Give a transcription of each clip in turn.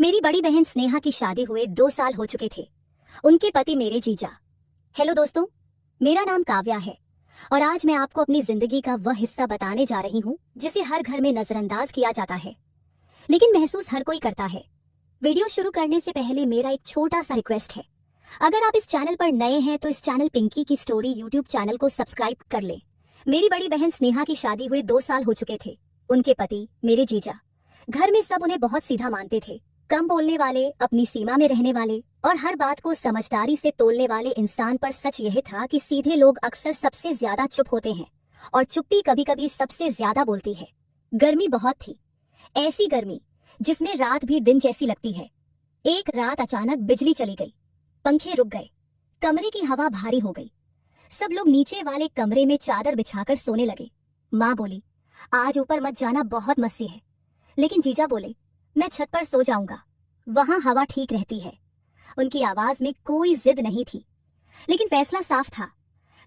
मेरी बड़ी बहन स्नेहा की शादी हुए 2 साल हो चुके थे। उनके पति मेरे जीजा। हेलो दोस्तों, मेरा नाम काव्या है और आज मैं आपको अपनी जिंदगी का वह हिस्सा बताने जा रही हूँ जिसे हर घर में नजरअंदाज किया जाता है, लेकिन महसूस हर कोई करता है। वीडियो शुरू करने से पहले मेरा एक छोटा सा रिक्वेस्ट है। अगर आप इस चैनल पर नए हैं तो इस चैनल पिंकी की स्टोरी यूट्यूब चैनल को सब्सक्राइब कर ले। मेरी बड़ी बहन स्नेहा की शादी हुए 2 साल हो चुके थे। उनके पति मेरे जीजा। घर में सब उन्हें बहुत सीधा मानते थे, कम बोलने वाले, अपनी सीमा में रहने वाले और हर बात को समझदारी से तोलने वाले इंसान। पर सच यह था कि सीधे लोग अक्सर सबसे ज्यादा चुप होते हैं और चुप्पी कभी कभी सबसे ज्यादा बोलती है। गर्मी बहुत थी, ऐसी गर्मी जिसमें रात भी दिन जैसी लगती है। एक रात अचानक बिजली चली गई, पंखे रुक गए, कमरे की हवा भारी हो गई। सब लोग नीचे वाले कमरे में चादर बिछाकर सोने लगे। माँ बोली, आज ऊपर मत जाना, बहुत मस्सी है। लेकिन जीजा बोले, मैं छत पर सो जाऊंगा, वहां हवा ठीक रहती है। उनकी आवाज में कोई जिद नहीं थी, लेकिन फैसला साफ था।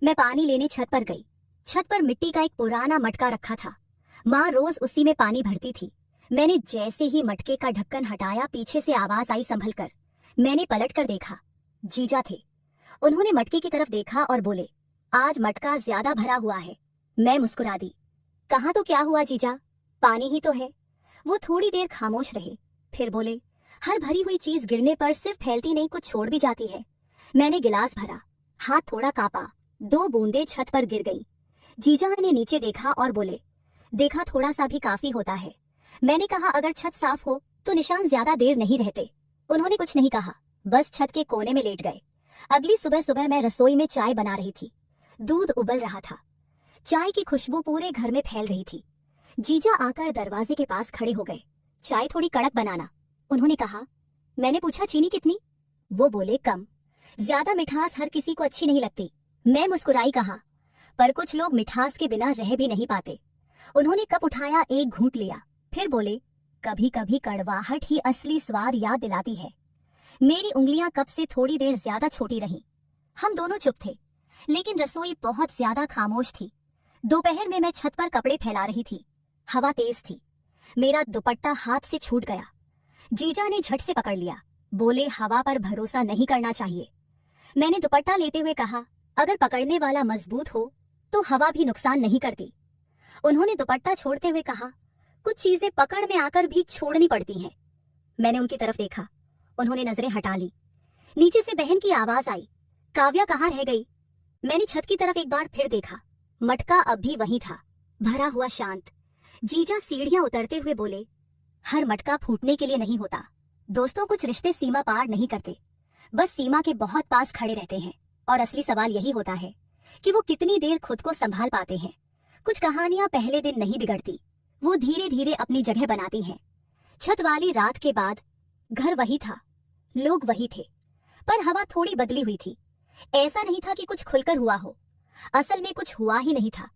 मैं पानी लेने छत पर गई। छत पर मिट्टी का एक पुराना मटका रखा था। माँ रोज उसी में पानी भरती थी। मैंने जैसे ही मटके का ढक्कन हटाया, पीछे से आवाज आई, संभल कर। मैंने पलट कर देखा, जीजा थे। उन्होंने मटके की तरफ देखा और बोले, आज मटका ज्यादा भरा हुआ है। मैं मुस्कुरा दी। कहा तो क्या हुआ जीजा, पानी ही तो है। वो थोड़ी देर खामोश रहे, फिर बोले, हर भरी हुई चीज गिरने पर सिर्फ फैलती नहीं, कुछ छोड़ भी जाती है। मैंने गिलास भरा, हाथ थोड़ा कांपा, 2 बूंदें छत पर गिर गई। जीजा ने नीचे देखा और बोले, देखा, थोड़ा सा भी काफी होता है। मैंने कहा, अगर छत साफ हो तो निशान ज्यादा देर नहीं रहते। उन्होंने कुछ नहीं कहा, बस छत के कोने में लेट गए। अगली सुबह सुबह मैं रसोई में चाय बना रही थी। दूध उबल रहा था, चाय की खुशबू पूरे घर में फैल रही थी। जीजा आकर दरवाजे के पास खड़े हो गए। चाय थोड़ी कड़क बनाना, उन्होंने कहा। मैंने पूछा, चीनी कितनी? वो बोले, कम। ज्यादा मिठास हर किसी को अच्छी नहीं लगती। मैं मुस्कुराई, कहा, पर कुछ लोग मिठास के बिना रह भी नहीं पाते। उन्होंने कप उठाया, एक घूंट लिया, फिर बोले, कभी कभी कड़वाहट ही असली स्वाद याद दिलाती है। मेरी उंगलियां कप से थोड़ी देर ज्यादा छोटी रहीं। हम दोनों चुप थे, लेकिन रसोई बहुत ज्यादा खामोश थी। दोपहर में मैं छत पर कपड़े फैला रही थी। हवा तेज थी, मेरा दुपट्टा हाथ से छूट गया। जीजा ने झट से पकड़ लिया, बोले, हवा पर भरोसा नहीं करना चाहिए। मैंने दुपट्टा लेते हुए कहा, अगर पकड़ने वाला मजबूत हो तो हवा भी नुकसान नहीं करती। उन्होंने दुपट्टा छोड़ते हुए कहा, कुछ चीजें पकड़ में आकर भी छोड़नी पड़ती हैं। मैंने उनकी तरफ देखा, उन्होंने नजरें हटा ली। नीचे से बहन की आवाज आई, काव्या कहाँ रह गई? मैंने छत की तरफ एक बार फिर देखा, मटका अब भी वहीं था, भरा हुआ, शांत। जीजा सीढ़ियां उतरते हुए बोले, हर मटका फूटने के लिए नहीं होता। दोस्तों, कुछ रिश्ते सीमा पार नहीं करते, बस सीमा के बहुत पास खड़े रहते हैं। और असली सवाल यही होता है कि वो कितनी देर खुद को संभाल पाते हैं। कुछ कहानियां पहले दिन नहीं बिगड़ती, वो धीरे धीरे अपनी जगह बनाती हैं। छत वाली रात के बाद घर वही था, लोग वही थे, पर हवा थोड़ी बदली हुई थी। ऐसा नहीं था कि कुछ खुलकर हुआ हो, असल में कुछ हुआ ही नहीं था।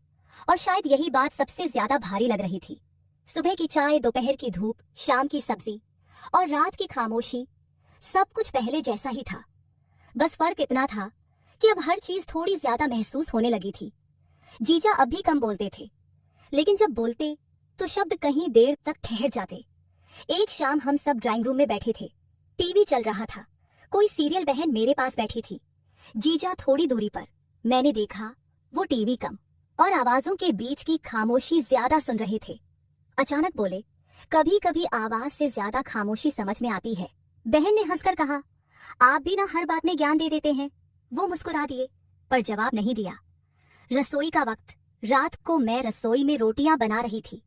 और शायद यही बात सबसे ज्यादा भारी लग रही थी। सुबह की चाय, दोपहर की धूप, शाम की सब्जी और रात की खामोशी, सब कुछ पहले जैसा ही था। बस फर्क इतना था कि अब हर चीज थोड़ी ज्यादा महसूस होने लगी थी। जीजा अब भी कम बोलते थे, लेकिन जब बोलते तो शब्द कहीं देर तक ठहर जाते। एक शाम हम सब ड्राइंग रूम में बैठे थे, टीवी चल रहा था, कोई सीरियल। बहन मेरे पास बैठी थी, जीजा थोड़ी दूरी पर। मैंने देखा, वो टीवी कम और आवाजों के बीच की खामोशी ज्यादा सुन रहे थे। अचानक बोले, कभी कभी आवाज से ज्यादा खामोशी समझ में आती है। बहन ने हंसकर कहा, आप भी ना हर बात में ज्ञान दे देते हैं। वो मुस्कुरा दिए, पर जवाब नहीं दिया। रसोई का वक्त, रात को मैं रसोई में रोटियां बना रही थी,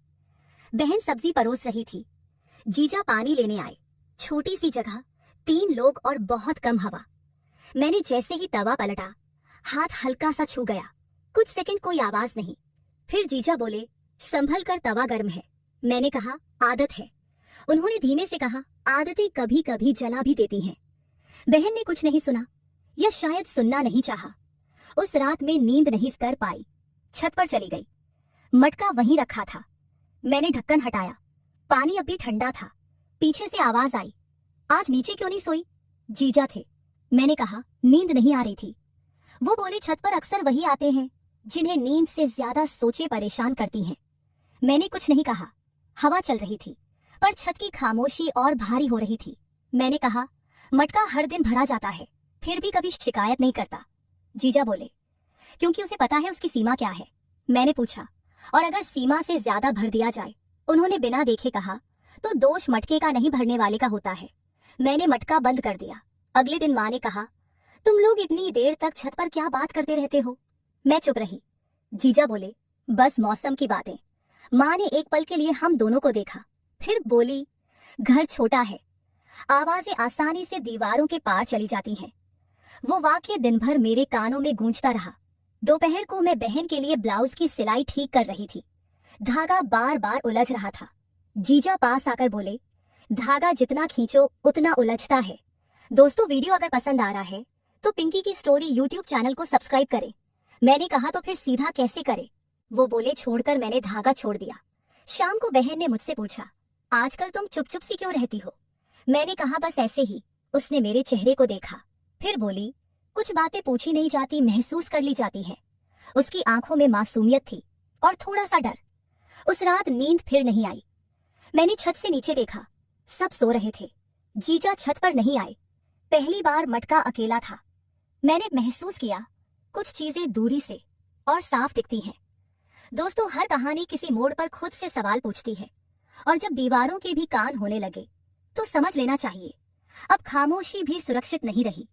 बहन सब्जी परोस रही थी, जीजा पानी लेने आए। छोटी सी जगह, 3 लोग और बहुत कम हवा। मैंने जैसे ही तवा पलटा, हाथ हल्का सा छू गया। कुछ सेकंड कोई आवाज नहीं, फिर जीजा बोले, संभल कर, तवा गर्म है। मैंने कहा, आदत है। उन्होंने धीमे से कहा, आदतें कभी कभी जला भी देती हैं। बहन ने कुछ नहीं सुना, या शायद सुनना नहीं चाहा। उस रात में नींद नहीं कर पाई, छत पर चली गई। मटका वहीं रखा था। मैंने ढक्कन हटाया, पानी अब भी ठंडा था। पीछे से आवाज आई, आज नीचे क्यों नहीं सोई? जीजा थे। मैंने कहा, नींद नहीं आ रही थी। वो बोले, छत पर अक्सर वही आते हैं जिन्हें नींद से ज्यादा सोचे परेशान करती हैं। मैंने कुछ नहीं कहा। हवा चल रही थी, पर छत की खामोशी और भारी हो रही थी। मैंने कहा, मटका हर दिन भरा जाता है, फिर भी कभी शिकायत नहीं करता। जीजा बोले, क्योंकि उसे पता है उसकी सीमा क्या है। मैंने पूछा, और अगर सीमा से ज्यादा भर दिया जाए? उन्होंने बिना देखे कहा, तो दोष मटके का नहीं भरने वाले का होता है। मैंने मटका बंद कर दिया। अगले दिन माँ ने कहा, तुम लोग इतनी देर तक छत पर क्या बात करते रहते हो? मैं चुप रही। जीजा बोले, बस मौसम की बातें। माँ ने एक पल के लिए हम दोनों को देखा, फिर बोली, घर छोटा है, आवाजें आसानी से दीवारों के पार चली जाती हैं। वो वाक्य दिन भर मेरे कानों में गूंजता रहा। दोपहर को मैं बहन के लिए ब्लाउज की सिलाई ठीक कर रही थी। धागा बार बार उलझ रहा था। जीजा पास आकर बोले, धागा जितना खींचो उतना उलझता है। दोस्तों, वीडियो अगर पसंद आ रहा है तो पिंकी की स्टोरी यूट्यूब चैनल को सब्सक्राइब करें। मैंने कहा, तो फिर सीधा कैसे करें? वो बोले, छोड़कर। मैंने धागा छोड़ दिया। शाम को बहन ने मुझसे पूछा, आजकल तुम चुप चुप सी क्यों रहती हो? मैंने कहा, बस ऐसे ही। उसने मेरे चेहरे को देखा, फिर बोली, कुछ बातें पूछी नहीं जाती, महसूस कर ली जाती है। उसकी आंखों में मासूमियत थी और थोड़ा सा डर। उस रात नींद फिर नहीं आई। मैंने छत से नीचे देखा, सब सो रहे थे। जीजा छत पर नहीं आए। पहली बार मटका अकेला था। मैंने महसूस किया, कुछ चीजें दूरी से और साफ दिखती हैं। दोस्तों, हर कहानी किसी मोड़ पर खुद से सवाल पूछती है, और जब दीवारों के भी कान होने लगे तो समझ लेना चाहिए, अब खामोशी भी सुरक्षित नहीं रही।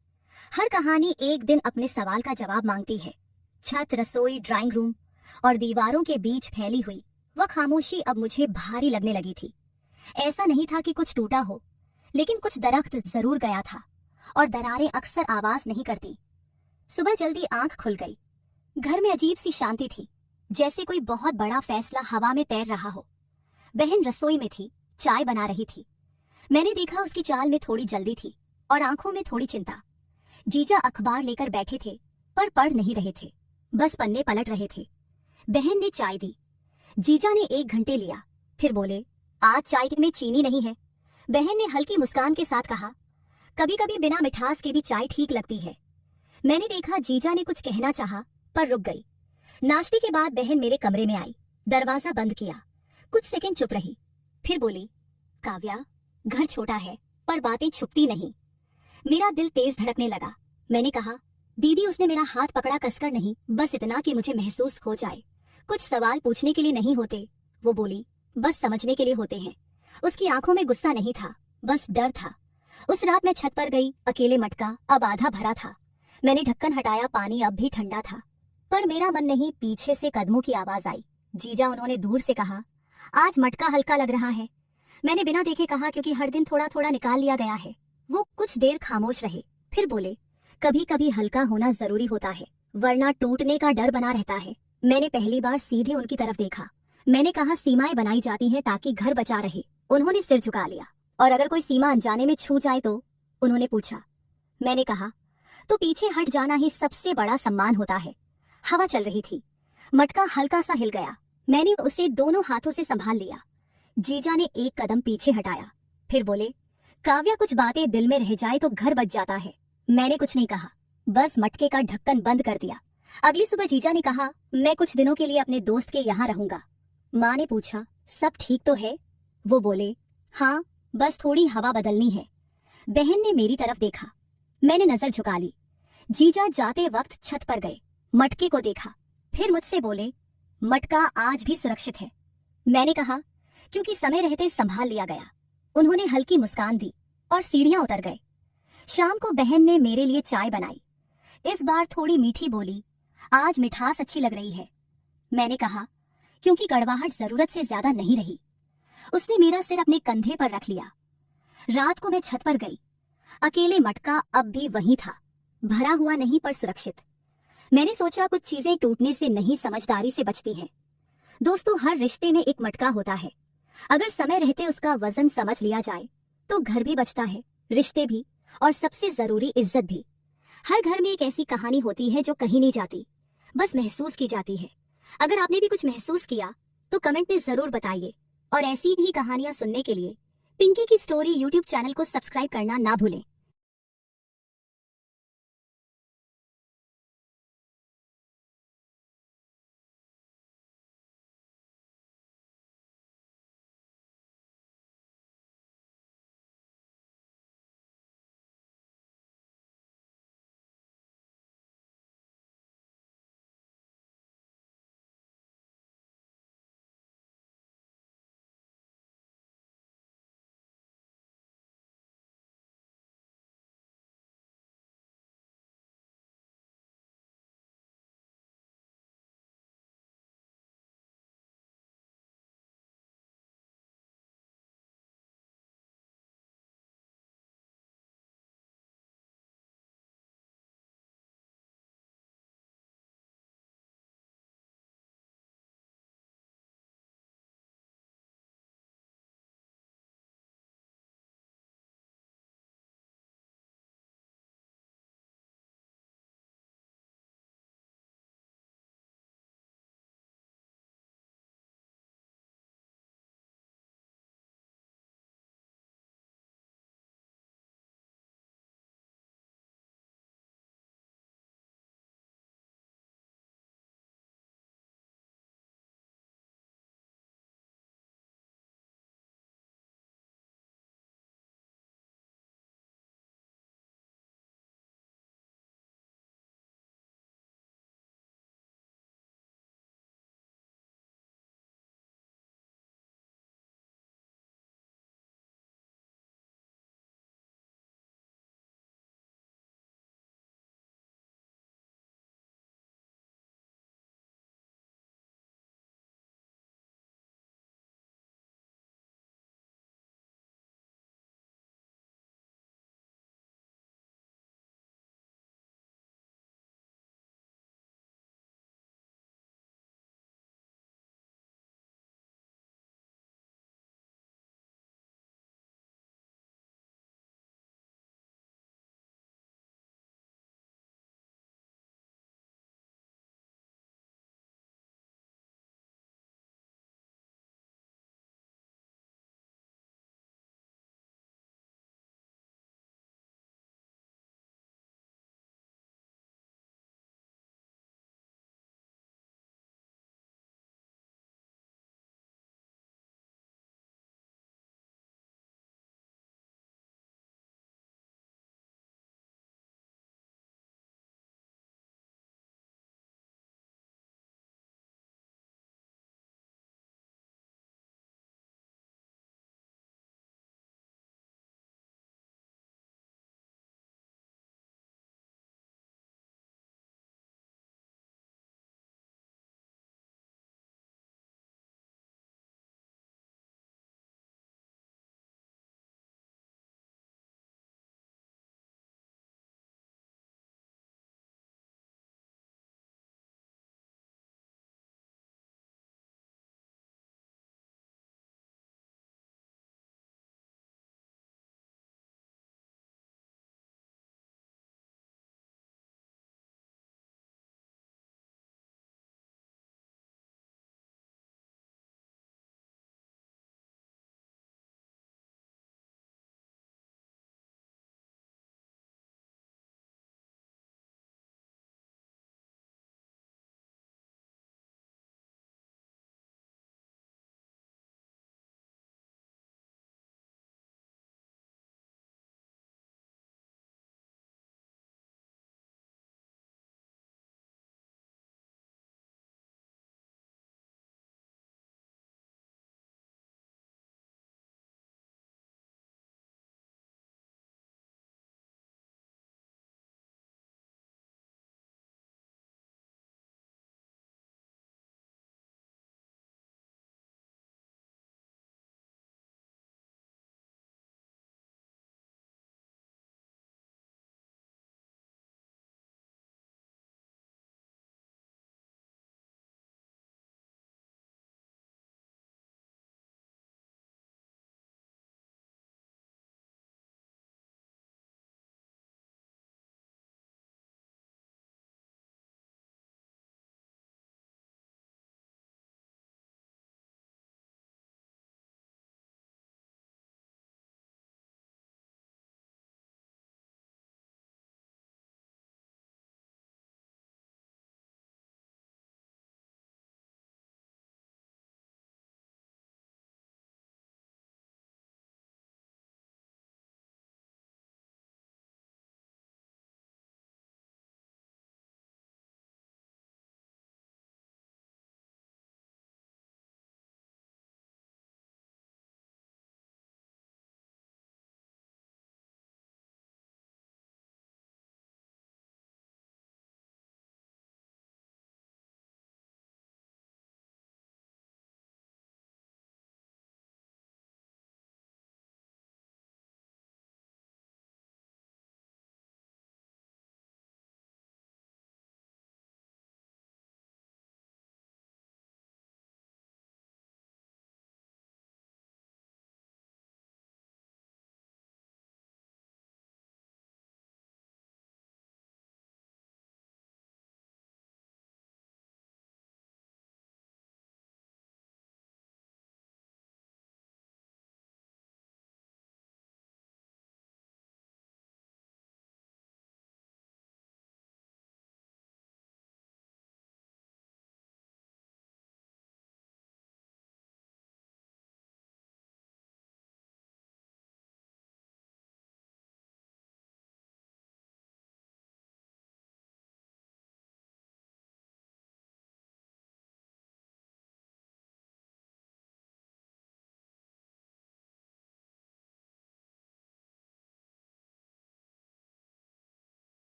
हर कहानी एक दिन अपने सवाल का जवाब मांगती है। छत, रसोई, ड्राइंग रूम और दीवारों के बीच फैली हुई वह खामोशी अब मुझे भारी लगने लगी थी। ऐसा नहीं था कि कुछ टूटा हो, लेकिन कुछ दरख्त जरूर गया था, और दरारें अक्सर आवाज नहीं करती। सुबह जल्दी आंख खुल गई। घर में अजीब सी शांति थी, जैसे कोई बहुत बड़ा फैसला हवा में तैर रहा हो। बहन रसोई में थी, चाय बना रही थी। मैंने देखा, उसकी चाल में थोड़ी जल्दी थी और आंखों में थोड़ी चिंता। जीजा अखबार लेकर बैठे थे, पर पढ़ नहीं रहे थे, बस पन्ने पलट रहे थे। बहन ने चाय दी। जीजा ने 1 घंटे लिया, फिर बोले, आज चाय में चीनी नहीं है। बहन ने हल्की मुस्कान के साथ कहा, कभी कभी बिना मिठास के भी चाय ठीक लगती है। मैंने देखा, जीजा ने कुछ कहना चाहा, पर रुक गई। नाश्ते के बाद बहन मेरे कमरे में आई, दरवाजा बंद किया, कुछ सेकंड चुप रही, फिर बोली, काव्या, घर छोटा है पर बातें छुपती नहीं। मेरा दिल तेज धड़कने लगा। मैंने कहा, दीदी, उसने मेरा हाथ पकड़ा, कसकर नहीं, बस इतना कि मुझे महसूस हो जाए। कुछ सवाल पूछने के लिए नहीं होते, वो बोली, बस समझने के लिए होते हैं। उसकी आंखों में गुस्सा नहीं था, बस डर था। उस रात मैं छत पर गई, अकेले। मटका अब आधा भरा था। मैंने ढक्कन हटाया, पानी अब भी ठंडा था, पर मेरा मन नहीं। पीछे से कदमों की आवाज आई। जीजा, उन्होंने दूर से कहा, आज मटका हल्का लग रहा है। मैंने बिना देखे कहा, क्योंकि हर दिन थोड़ा थोड़ा निकाल लिया गया है। वो कुछ देर खामोश रहे, फिर बोले, कभी कभी हल्का होना जरूरी होता है, वरना टूटने का डर बना रहता है। मैंने पहली बार सीधे उनकी तरफ देखा। मैंने कहा, सीमाएं बनाई जाती हैं ताकि घर बचा रहे। उन्होंने सिर झुका लिया। और अगर कोई सीमा अनजाने में छू जाए तो? उन्होंने पूछा। मैंने कहा, तो पीछे हट जाना ही सबसे बड़ा सम्मान होता है। हवा चल रही थी, मटका हल्का सा हिल गया। मैंने उसे दोनों हाथों से संभाल लिया। जीजा ने 1 कदम पीछे हटाया, फिर बोले, काव्या, कुछ बातें दिल में रह जाए तो घर बच जाता है। मैंने कुछ नहीं कहा, बस मटके का ढक्कन बंद कर दिया। अगली सुबह जीजा ने कहा, मैं कुछ दिनों के लिए अपने दोस्त के यहाँ रहूंगा। माँ ने पूछा, सब ठीक तो है? वो बोले, हाँ, बस थोड़ी हवा बदलनी है। बहन ने मेरी तरफ देखा। मैंने नजर झुका ली। जीजा जाते वक्त छत पर गए, मटके को देखा, फिर मुझसे बोले, मटका आज भी सुरक्षित है। मैंने कहा, क्योंकि समय रहते संभाल लिया गया। उन्होंने हल्की मुस्कान दी और सीढ़ियां उतर गए। शाम को बहन ने मेरे लिए चाय बनाई। इस बार थोड़ी मीठी बोली, आज मिठास अच्छी लग रही है। मैंने कहा, क्योंकि कड़वाहट जरूरत से ज्यादा नहीं रही। उसने मेरा सिर अपने कंधे पर रख लिया। रात को मैं छत पर गई। अकेले मटका अब भी वहीं था, भरा हुआ नहीं पर सुरक्षित। मैंने सोचा, कुछ चीजें टूटने से नहीं, समझदारी से बचती हैं। दोस्तों, हर रिश्ते में एक मटका होता है। अगर समय रहते उसका वजन समझ लिया जाए तो घर भी बचता है, रिश्ते भी, और सबसे जरूरी इज्जत भी। हर घर में एक ऐसी कहानी होती है जो कहीं नहीं जाती, बस महसूस की जाती है। अगर आपने भी कुछ महसूस किया तो कमेंट में जरूर बताइए, और ऐसी ही कहानियां सुनने के लिए पिंकी की स्टोरी यूट्यूब चैनल को सब्सक्राइब करना ना भूलें।